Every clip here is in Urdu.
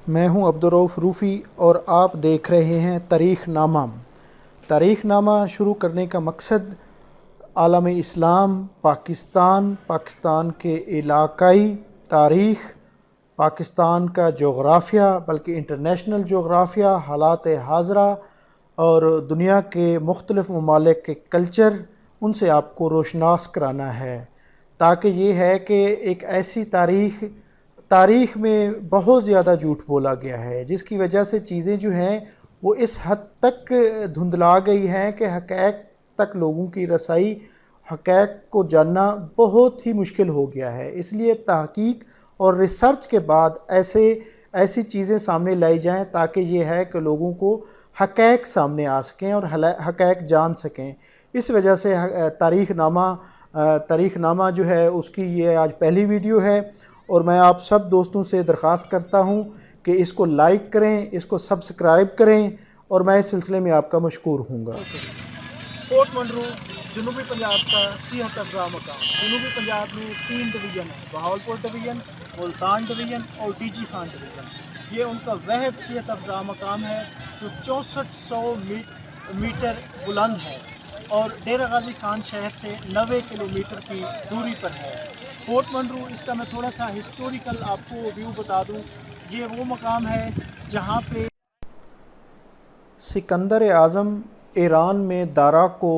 میں ہوں عبدالرؤف روفی اور آپ دیکھ رہے ہیں تاریخ نامہ۔ تاریخ نامہ شروع کرنے کا مقصد عالم اسلام، پاکستان کے علاقائی تاریخ، پاکستان کا جغرافیہ بلکہ انٹرنیشنل جغرافیہ، حالات حاضرہ اور دنیا کے مختلف ممالک کے کلچر، ان سے آپ کو روشناس کرانا ہے، تاکہ یہ ہے کہ ایک ایسی تاریخ میں بہت زیادہ جھوٹ بولا گیا ہے، جس کی وجہ سے چیزیں جو ہیں وہ اس حد تک دھندلا گئی ہیں کہ حقائق تک لوگوں کی رسائی، حقائق کو جاننا بہت ہی مشکل ہو گیا ہے۔ اس لیے تحقیق اور ریسرچ کے بعد ایسی چیزیں سامنے لائی جائیں تاکہ یہ ہے کہ لوگوں کو حقائق سامنے آ سکیں اور حقائق جان سکیں۔ اس وجہ سے تاریخ نامہ جو ہے اس کی یہ آج پہلی ویڈیو ہے، اور میں آپ سب دوستوں سے درخواست کرتا ہوں کہ اس کو لائک کریں، اس کو سبسکرائب کریں، اور میں اس سلسلے میں آپ کا مشکور ہوں گا۔ فورٹ منرو جنوبی پنجاب کا صحت افزا مقام۔ جنوبی پنجاب میں 3 ڈویژن ہیں: بہاولپور ڈویژن، ملتان ڈویژن اور ڈی جی خان ڈویژن۔ یہ ان کا واحد صحت افزا مقام ہے جو 6400 میٹر بلند ہے اور ڈیرہ غازی خان شہر سے 90 کلومیٹر کی دوری پر ہے۔ فورٹ منرو، اس کا میں تھوڑا سا ہسٹوریکل آپ کو ویو بتا دوں۔ یہ وہ مقام ہے جہاں پہ سکندر اعظم ایران میں دارا کو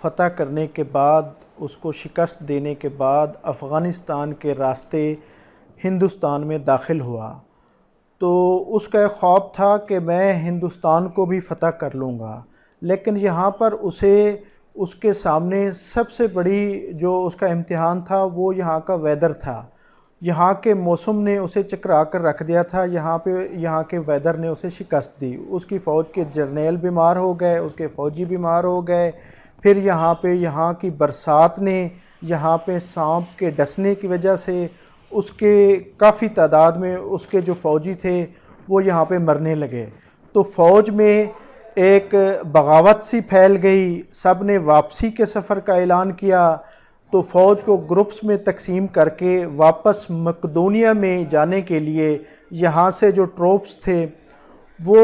فتح کرنے کے بعد، اس کو شکست دینے کے بعد افغانستان کے راستے ہندوستان میں داخل ہوا، تو اس کا ایک خواب تھا کہ میں ہندوستان کو بھی فتح کر لوں گا، لیکن یہاں پر اس کے سامنے سب سے بڑی جو اس کا امتحان تھا وہ یہاں کا ویدر تھا۔ یہاں کے موسم نے اسے چکرا کر رکھ دیا تھا، یہاں کے ویدر نے اسے شکست دی۔ اس کی فوج کے جرنیل بیمار ہو گئے، اس کے فوجی بیمار ہو گئے، پھر یہاں کی برسات نے، یہاں پہ سانپ کے ڈسنے کی وجہ سے اس کے کافی تعداد میں اس کے جو فوجی تھے وہ یہاں پہ مرنے لگے، تو فوج میں ایک بغاوت سی پھیل گئی، سب نے واپسی کے سفر کا اعلان کیا، تو فوج کو گروپس میں تقسیم کر کے واپس مقدونیہ میں جانے کے لیے یہاں سے جو ٹروپس تھے وہ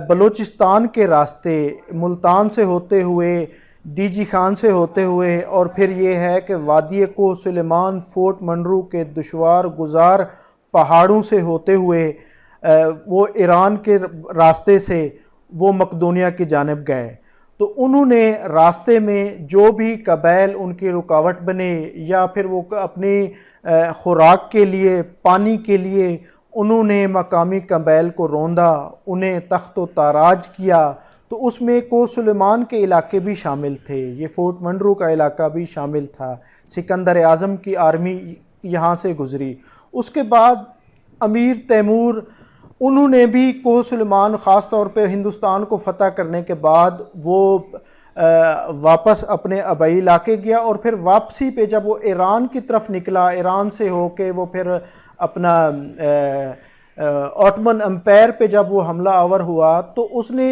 بلوچستان کے راستے ملتان سے ہوتے ہوئے، ڈی جی خان سے ہوتے ہوئے، اور پھر یہ ہے کہ وادی کو سلیمان، فورٹ منرو کے دشوار گزار پہاڑوں سے ہوتے ہوئے وہ ایران کے راستے سے وہ مقدونیہ کی جانب گئے۔ تو انہوں نے راستے میں جو بھی قبائل ان کی رکاوٹ بنے یا پھر وہ اپنی خوراک کے لیے، پانی کے لیے، انہوں نے مقامی قبائل کو روندا، انہیں تخت و تاراج کیا، تو اس میں کو سلیمان کے علاقے بھی شامل تھے، یہ فورٹ منرو کا علاقہ بھی شامل تھا۔ سکندر اعظم کی آرمی یہاں سے گزری۔ اس کے بعد امیر تیمور، انہوں نے بھی کوہ سلیمان، خاص طور پہ ہندوستان کو فتح کرنے کے بعد وہ واپس اپنے آبائی علاقے گیا، اور پھر واپسی پہ جب وہ ایران کی طرف نکلا، ایران سے ہو کے وہ پھر اپنا آٹمن امپائر پہ جب وہ حملہ آور ہوا تو اس نے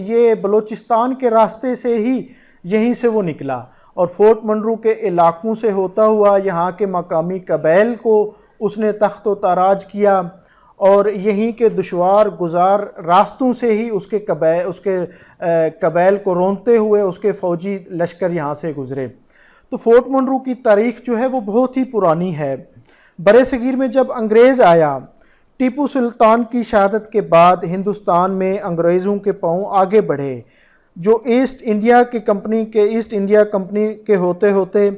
یہ بلوچستان کے راستے سے ہی یہیں سے وہ نکلا، اور فورٹ منرو کے علاقوں سے ہوتا ہوا یہاں کے مقامی قبائل کو اس نے تخت و تاراج کیا، اور یہیں کے دشوار گزار راستوں سے ہی اس کے قبائل کو رونتے ہوئے اس کے فوجی لشکر یہاں سے گزرے۔ تو فورٹ منرو کی تاریخ جو ہے وہ بہت ہی پرانی ہے۔ برِ صغیر میں جب انگریز آیا، ٹیپو سلطان کی شہادت کے بعد ہندوستان میں انگریزوں کے پاؤں آگے بڑھے، جو ایسٹ انڈیا کمپنی کے ہوتے ہوتے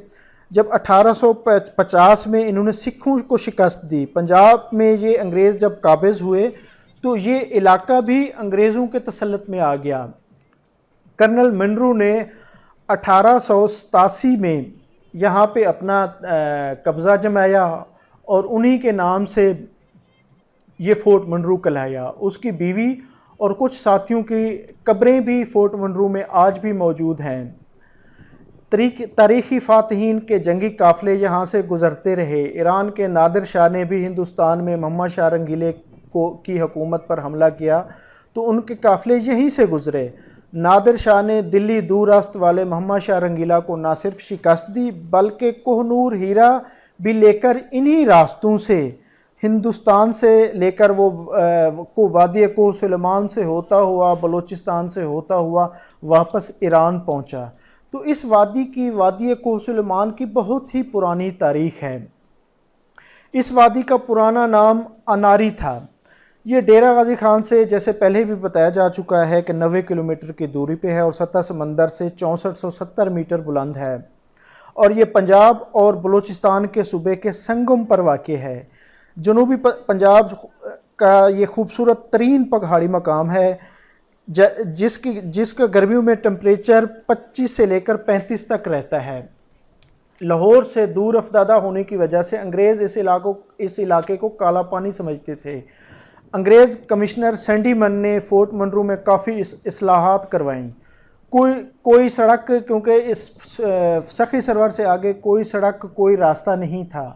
جب 1850 میں انہوں نے سکھوں کو شکست دی، پنجاب میں یہ انگریز جب قابض ہوئے تو یہ علاقہ بھی انگریزوں کے تسلط میں آ گیا۔ کرنل منرو نے 1887 میں یہاں پہ اپنا قبضہ جمایا اور انہی کے نام سے یہ فورٹ منرو کہلایا۔ اس کی بیوی اور کچھ ساتھیوں کی قبریں بھی فورٹ منرو میں آج بھی موجود ہیں۔ تاریخی فاتحین کے جنگی قافلے یہاں سے گزرتے رہے۔ ایران کے نادر شاہ نے بھی ہندوستان میں محمد شاہ رنگیلے کی حکومت پر حملہ کیا تو ان کے قافلے یہیں سے گزرے۔ نادر شاہ نے دلی دور است والے محمد شاہ رنگیلا کو نہ صرف شکست دی بلکہ کوہ نور ہیرا بھی لے کر انہی راستوں سے ہندوستان سے لے کر وہ وادی کوہ سلیمان سے ہوتا ہوا، بلوچستان سے ہوتا ہوا واپس ایران پہنچا۔ تو اس وادی کوہ سلیمان کی بہت ہی پرانی تاریخ ہے۔ اس وادی کا پرانا نام اناری تھا۔ یہ ڈیرہ غازی خان سے جیسے پہلے بھی بتایا جا چکا ہے کہ 90 کلومیٹر کی دوری پہ ہے اور سطح سمندر سے 6470 میٹر بلند ہے، اور یہ پنجاب اور بلوچستان کے صوبے کے سنگم پر واقع ہے۔ جنوبی پنجاب کا یہ خوبصورت ترین پہاڑی مقام ہے جس کا گرمیوں میں ٹمپریچر 25 سے لے کر 35 تک رہتا ہے۔ لاہور سے دور افتادہ ہونے کی وجہ سے انگریز اس علاقے کو کالا پانی سمجھتے تھے۔ انگریز کمشنر سینڈی من نے فورٹ منرو میں کافی اصلاحات کروائیں۔ کوئی سڑک، کیونکہ اس سخی سرور سے آگے کوئی سڑک، کوئی راستہ نہیں تھا،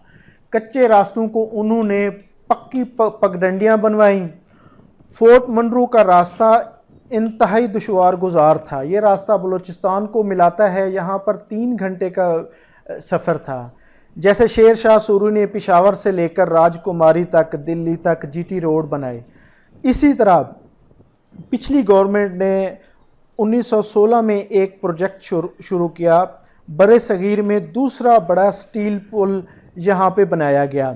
کچے راستوں کو انہوں نے پکی پگڈنڈیاں بنوائیں۔ فورٹ منرو کا راستہ انتہائی دشوار گزار تھا۔ یہ راستہ بلوچستان کو ملاتا ہے، یہاں پر 3 گھنٹے کا سفر تھا۔ جیسے شیر شاہ سوری نے پشاور سے لے کر راج کماری تک، دلی تک جی ٹی روڈ بنائے، اسی طرح پچھلی گورنمنٹ نے 1916 میں ایک پروجیکٹ شروع کیا۔ برِ صغیر میں دوسرا بڑا سٹیل پل یہاں پہ بنایا گیا،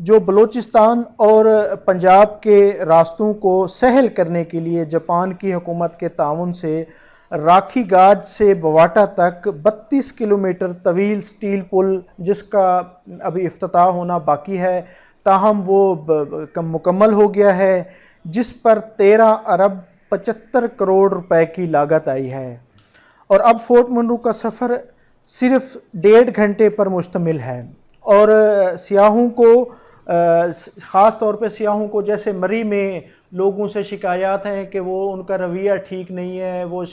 جو بلوچستان اور پنجاب کے راستوں کو سہل کرنے کے لیے جاپان کی حکومت کے تعاون سے راکھی گاج سے بواٹا تک 32 کلومیٹر طویل سٹیل پل، جس کا ابھی افتتاح ہونا باقی ہے، تاہم وہ مکمل ہو گیا ہے، جس پر 13 ارب 75 کروڑ روپے کی لاگت آئی ہے۔ اور اب فورٹ منرو کا سفر صرف 1.5 گھنٹے پر مشتمل ہے، اور سیاحوں کو، خاص طور پہ سیاحوں کو، جیسے مری میں لوگوں سے شکایات ہیں کہ وہ ان کا رویہ ٹھیک نہیں ہے، وہ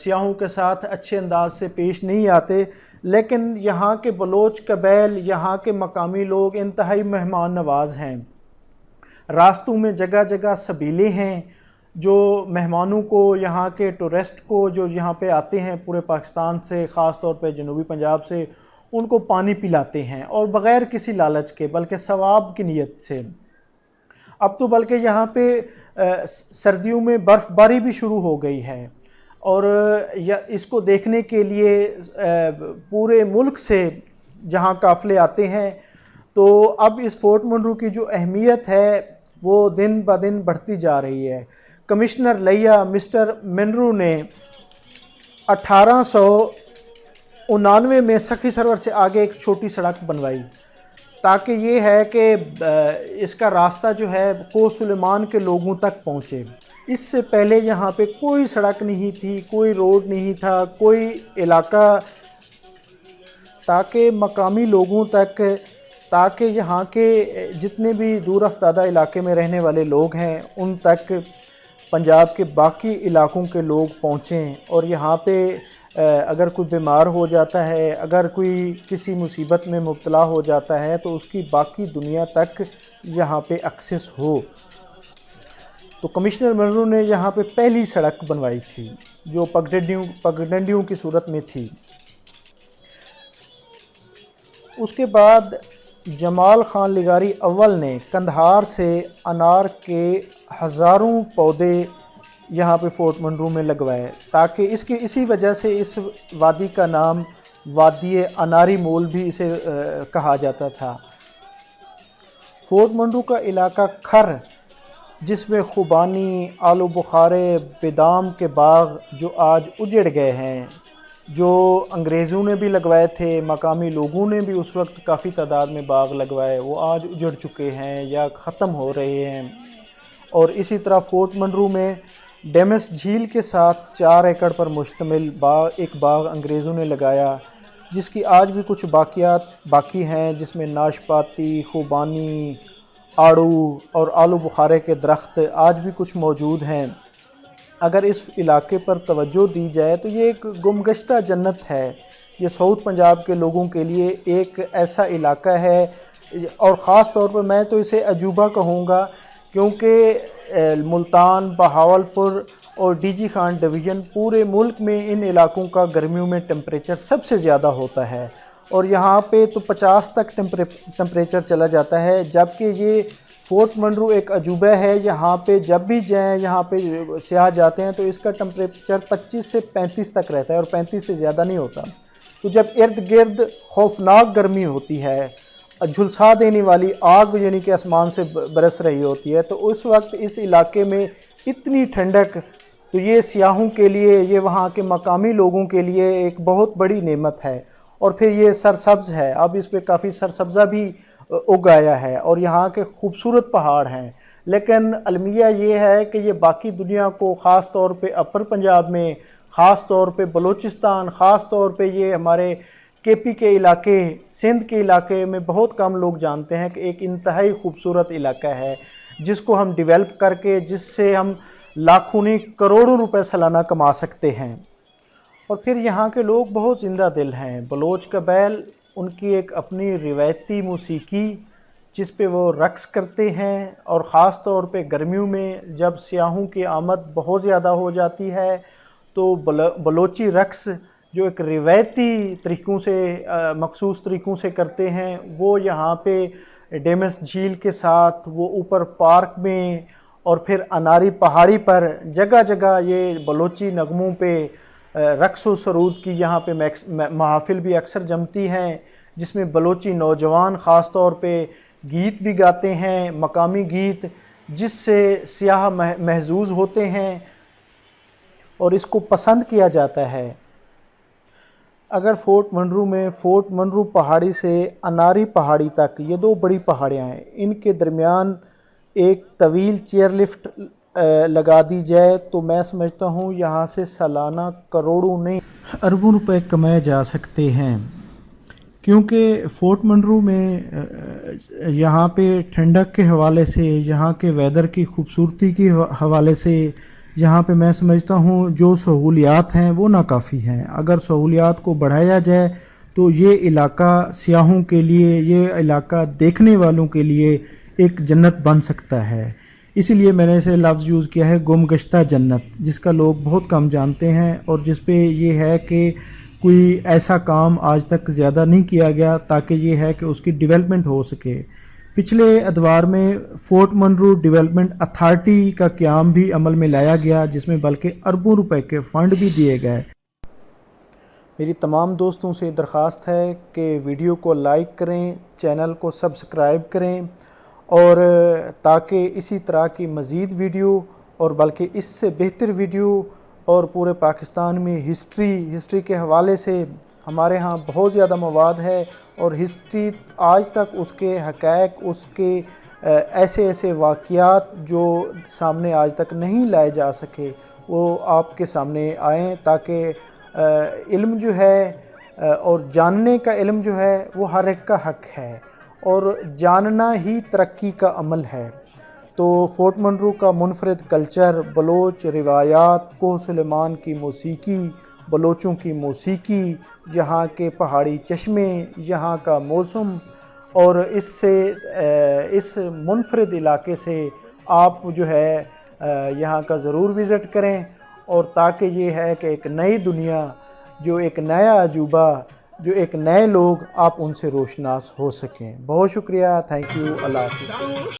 سیاحوں کے ساتھ اچھے انداز سے پیش نہیں آتے، لیکن یہاں کے بلوچ قبائل، یہاں کے مقامی لوگ انتہائی مہمان نواز ہیں۔ راستوں میں جگہ جگہ سبیلے ہیں جو مہمانوں کو، یہاں کے ٹورسٹ کو جو یہاں پہ آتے ہیں پورے پاکستان سے، خاص طور پہ جنوبی پنجاب سے، ان کو پانی پلاتے ہیں، اور بغیر کسی لالچ کے، بلکہ ثواب کی نیت سے۔ اب تو بلکہ یہاں پہ سردیوں میں برف باری بھی شروع ہو گئی ہے، اور اس کو دیکھنے کے لیے پورے ملک سے جہاں قافلے آتے ہیں، تو اب اس فورٹ منرو کی جو اہمیت ہے وہ دن بہ دن بڑھتی جا رہی ہے۔ کمشنر لیا مسٹر منرو نے 1899 میں سخی سرور سے آگے ایک چھوٹی سڑک بنوائی، تاکہ یہ ہے کہ اس کا راستہ جو ہے کوہ سلیمان کے لوگوں تک پہنچے۔ اس سے پہلے یہاں پہ کوئی سڑک نہیں تھی، کوئی روڈ نہیں تھا، کوئی علاقہ، تاکہ مقامی لوگوں تک، تاکہ یہاں کے جتنے بھی دور افتادہ علاقے میں رہنے والے لوگ ہیں ان تک پنجاب کے باقی علاقوں کے لوگ پہنچیں، اور یہاں پہ اگر کوئی بیمار ہو جاتا ہے، اگر کوئی کسی مصیبت میں مبتلا ہو جاتا ہے، تو اس کی باقی دنیا تک یہاں پہ ایکسس ہو۔ تو کمشنر منرو نے یہاں پہ پہلی سڑک بنوائی تھی، جو پگڈنڈیوں کی صورت میں تھی۔ اس کے بعد جمال خان لغاری اول نے قندھار سے انار کے ہزاروں پودے یہاں پہ فورٹ منرو میں لگوائے، تاکہ اسی وجہ سے اس وادی کا نام وادی اناری مول بھی اسے کہا جاتا تھا۔ فورٹ منرو کا علاقہ کھر، جس میں خوبانی، آلو بخارے، بادام کے باغ جو آج اجڑ گئے ہیں، جو انگریزوں نے بھی لگوائے تھے، مقامی لوگوں نے بھی اس وقت کافی تعداد میں باغ لگوائے، وہ آج اجڑ چکے ہیں یا ختم ہو رہے ہیں۔ اور اسی طرح فورٹ منرو میں ڈیمس جھیل کے ساتھ 4 ایکڑ پر مشتمل ایک باغ انگریزوں نے لگایا، جس کی آج بھی کچھ باقیات باقی ہیں، جس میں ناشپاتی، خوبانی، آڑو اور آلو بخارے کے درخت آج بھی کچھ موجود ہیں۔ اگر اس علاقے پر توجہ دی جائے تو یہ ایک گمگشتہ جنت ہے۔ یہ ساؤتھ پنجاب کے لوگوں کے لیے ایک ایسا علاقہ ہے، اور خاص طور پر میں تو اسے عجوبہ کہوں گا، کیونکہ ملتان، بہاولپور اور ڈی جی خان ڈویژن، پورے ملک میں ان علاقوں کا گرمیوں میں ٹمپریچر سب سے زیادہ ہوتا ہے، اور یہاں پہ تو 50 تک ٹمپریچر چلا جاتا ہے، جبکہ یہ فورٹ منرو ایک عجوبہ ہے۔ یہاں پہ جب بھی جائیں، یہاں پہ سیاح جاتے ہیں تو اس کا ٹمپریچر 25 سے 35 تک رہتا ہے اور 35 سے زیادہ نہیں ہوتا۔ تو جب ارد گرد خوفناک گرمی ہوتی ہے، جھلسا دینے والی آگ یعنی کہ آسمان سے برس رہی ہوتی ہے، تو اس وقت اس علاقے میں اتنی ٹھنڈک، تو یہ سیاحوں کے لیے، یہ وہاں کے مقامی لوگوں کے لیے ایک بہت بڑی نعمت ہے۔ اور پھر یہ سرسبز ہے، اب اس پہ کافی سرسبزہ بھی اگایا ہے اور یہاں کے خوبصورت پہاڑ ہیں۔ لیکن المیہ یہ ہے کہ یہ باقی دنیا کو، خاص طور پہ اپر پنجاب میں، خاص طور پہ بلوچستان، خاص طور پہ یہ ہمارے کے پی کے علاقے، سندھ کے علاقے میں بہت کم لوگ جانتے ہیں کہ ایک انتہائی خوبصورت علاقہ ہے جس کو ہم ڈیولپ کر کے، جس سے ہم لاکھوں نہیں کروڑوں روپے سالانہ کما سکتے ہیں۔ اور پھر یہاں کے لوگ بہت زندہ دل ہیں۔ بلوچ قبائل، ان کی ایک اپنی روایتی موسیقی جس پہ وہ رقص کرتے ہیں، اور خاص طور پہ گرمیوں میں جب سیاحوں کی آمد بہت زیادہ ہو جاتی ہے تو بلوچی رقص جو ایک روایتی طریقوں سے، مخصوص طریقوں سے کرتے ہیں، وہ یہاں پہ ڈیمس جھیل کے ساتھ، وہ اوپر پارک میں، اور پھر اناری پہاڑی پر جگہ جگہ یہ بلوچی نغموں پہ رقص و سرود کی یہاں پہ محافل بھی اکثر جمتی ہیں، جس میں بلوچی نوجوان خاص طور پہ گیت بھی گاتے ہیں، مقامی گیت، جس سے سیاح محظوظ ہوتے ہیں اور اس کو پسند کیا جاتا ہے۔ اگر فورٹ منرو میں، فورٹ منرو پہاڑی سے اناری پہاڑی تک، یہ دو بڑی پہاڑیاں ہیں، ان کے درمیان ایک طویل چیئر لفٹ لگا دی جائے تو میں سمجھتا ہوں یہاں سے سالانہ کروڑوں نہیں اربوں روپے کمائے جا سکتے ہیں، کیونکہ فورٹ منرو میں یہاں پہ ٹھنڈک کے حوالے سے، یہاں کے ویدر کی خوبصورتی کے حوالے سے، یہاں پہ میں سمجھتا ہوں جو سہولیات ہیں وہ ناکافی ہیں۔ اگر سہولیات کو بڑھایا جائے تو یہ علاقہ سیاحوں کے لیے، یہ علاقہ دیکھنے والوں کے لیے ایک جنت بن سکتا ہے۔ اسی لیے میں نے اسے لفظ یوز کیا ہے گم گشتہ جنت، جس کا لوگ بہت کم جانتے ہیں، اور جس پہ یہ ہے کہ کوئی ایسا کام آج تک زیادہ نہیں کیا گیا تاکہ یہ ہے کہ اس کی ڈیولپمنٹ ہو سکے۔ پچھلے ادوار میں فورٹ منرو ڈیولپمنٹ اتھارٹی کا قیام بھی عمل میں لایا گیا، جس میں بلکہ اربوں روپے کے فنڈ بھی دیے گئے۔ میری تمام دوستوں سے درخواست ہے کہ ویڈیو کو لائک کریں، چینل کو سبسکرائب کریں، اور تاکہ اسی طرح کی مزید ویڈیو، اور بلکہ اس سے بہتر ویڈیو، اور پورے پاکستان میں ہسٹری کے حوالے سے ہمارے ہاں بہت زیادہ مواد ہے، اور ہسٹری آج تک اس کے حقائق، اس کے ایسے واقعات جو سامنے آج تک نہیں لائے جا سکے، وہ آپ کے سامنے آئیں، تاکہ علم جو ہے اور جاننے کا علم جو ہے وہ ہر ایک کا حق ہے، اور جاننا ہی ترقی کا عمل ہے۔ تو فورٹ منرو کا منفرد کلچر، بلوچ روایات، کوہ سلیمان کی موسیقی، بلوچوں کی موسیقی، یہاں کے پہاڑی چشمے، یہاں کا موسم، اور اس منفرد علاقے سے آپ جو ہے یہاں کا ضرور وزٹ کریں، اور تاکہ یہ ہے کہ ایک نئی دنیا، جو ایک نیا عجوبہ، جو ایک نئے لوگ، آپ ان سے روشناس ہو سکیں۔ بہت شکریہ، تھینک یو، اللہ حافظ۔